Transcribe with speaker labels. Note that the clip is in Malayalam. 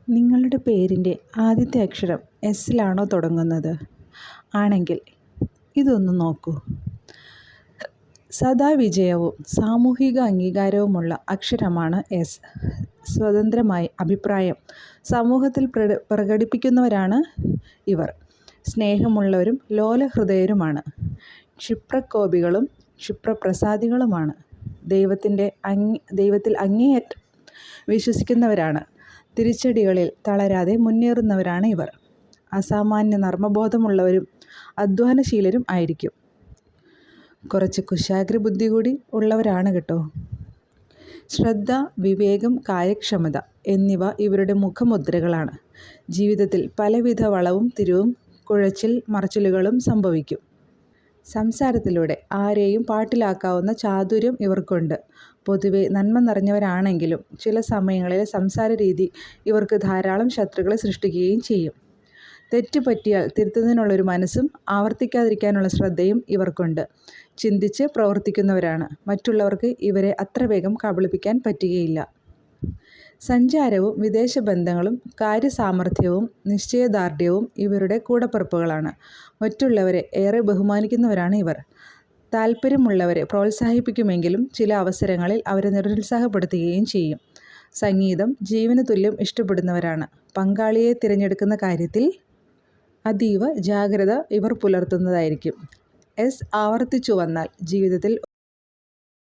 Speaker 1: നിങ്ങളുടെ പേരിൻ്റെ ആദ്യത്തെ അക്ഷരം എസ്സിലാണോ തുടങ്ങുന്നത്? ആണെങ്കിൽ ഇതൊന്ന് നോക്കൂ. സദാ വിജയവും സാമൂഹിക അംഗീകാരവുമുള്ള അക്ഷരമാണ് എസ്. സ്വതന്ത്രമായി അഭിപ്രായം സമൂഹത്തിൽ പ്രകടിപ്പിക്കുന്നവരാണ് ഇവർ. സ്നേഹമുള്ളവരും ലോലഹൃദയരുമാണ്. ക്ഷിപ്രകോപികളും ക്ഷിപ്രപ്രസാദികളുമാണ്. ദൈവത്തിൽ അങ്ങേയറ്റം വിശ്വസിക്കുന്നവരാണ്. തിരിച്ചടികളിൽ തളരാതെ മുന്നേറുന്നവരാണ് ഇവർ. അസാമാന്യ നർമ്മബോധമുള്ളവരും അധ്വാനശീലരും ആയിരിക്കും. കുറച്ച് കുശാഗ്ര ബുദ്ധി കൂടി ഉള്ളവരാണ് കേട്ടോ. ശ്രദ്ധ, വിവേകം, കാര്യക്ഷമത എന്നിവ ഇവരുടെ മുഖമുദ്രകളാണ്. ജീവിതത്തിൽ പലവിധ വളവും തിരിവും കുഴച്ചിൽ മറിച്ചിലുകളും സംഭവിക്കും. സംസാരത്തിലൂടെ ആരെയും പാട്ടിലാക്കാവുന്ന ചാതുര്യം ഇവർക്കുണ്ട്. പൊതുവെ നന്മ നിറഞ്ഞവരാണെങ്കിലും ചില സമയങ്ങളിലെ സംസാര രീതി ഇവർക്ക് ധാരാളം ശത്രുക്കളെ സൃഷ്ടിക്കുകയും ചെയ്യും. തെറ്റ് പറ്റിയാൽ തിരുത്തുന്നതിനുള്ളൊരു മനസ്സും ആവർത്തിക്കാതിരിക്കാനുള്ള ശ്രദ്ധയും ഇവർക്കുണ്ട്. ചിന്തിച്ച് പ്രവർത്തിക്കുന്നവരാണ്. മറ്റുള്ളവർക്ക് ഇവരെ അത്ര വേഗം കബളിപ്പിക്കാൻ പറ്റുകയില്ല. സഞ്ചാരവും വിദേശ ബന്ധങ്ങളും കാര്യസാമർഥ്യവും നിശ്ചയദാർഢ്യവും ഇവരുടെ കൂടപ്പിറപ്പുകളാണ്. മറ്റുള്ളവരെ ഏറെ ബഹുമാനിക്കുന്നവരാണ് ഇവർ. താൽപ്പര്യമുള്ളവരെ പ്രോത്സാഹിപ്പിക്കുമെങ്കിലും ചില അവസരങ്ങളിൽ അവരെ നിരുത്സാഹപ്പെടുത്തുകയും ചെയ്യും. സംഗീതം ജീവന് തുല്യം ഇഷ്ടപ്പെടുന്നവരാണ്. പങ്കാളിയെ തിരഞ്ഞെടുക്കുന്ന കാര്യത്തിൽ അതീവ ജാഗ്രത ഇവർ പുലർത്തുന്നതായിരിക്കും. എസ് ആവർത്തിച്ചു വന്നാൽ ജീവിതത്തിൽ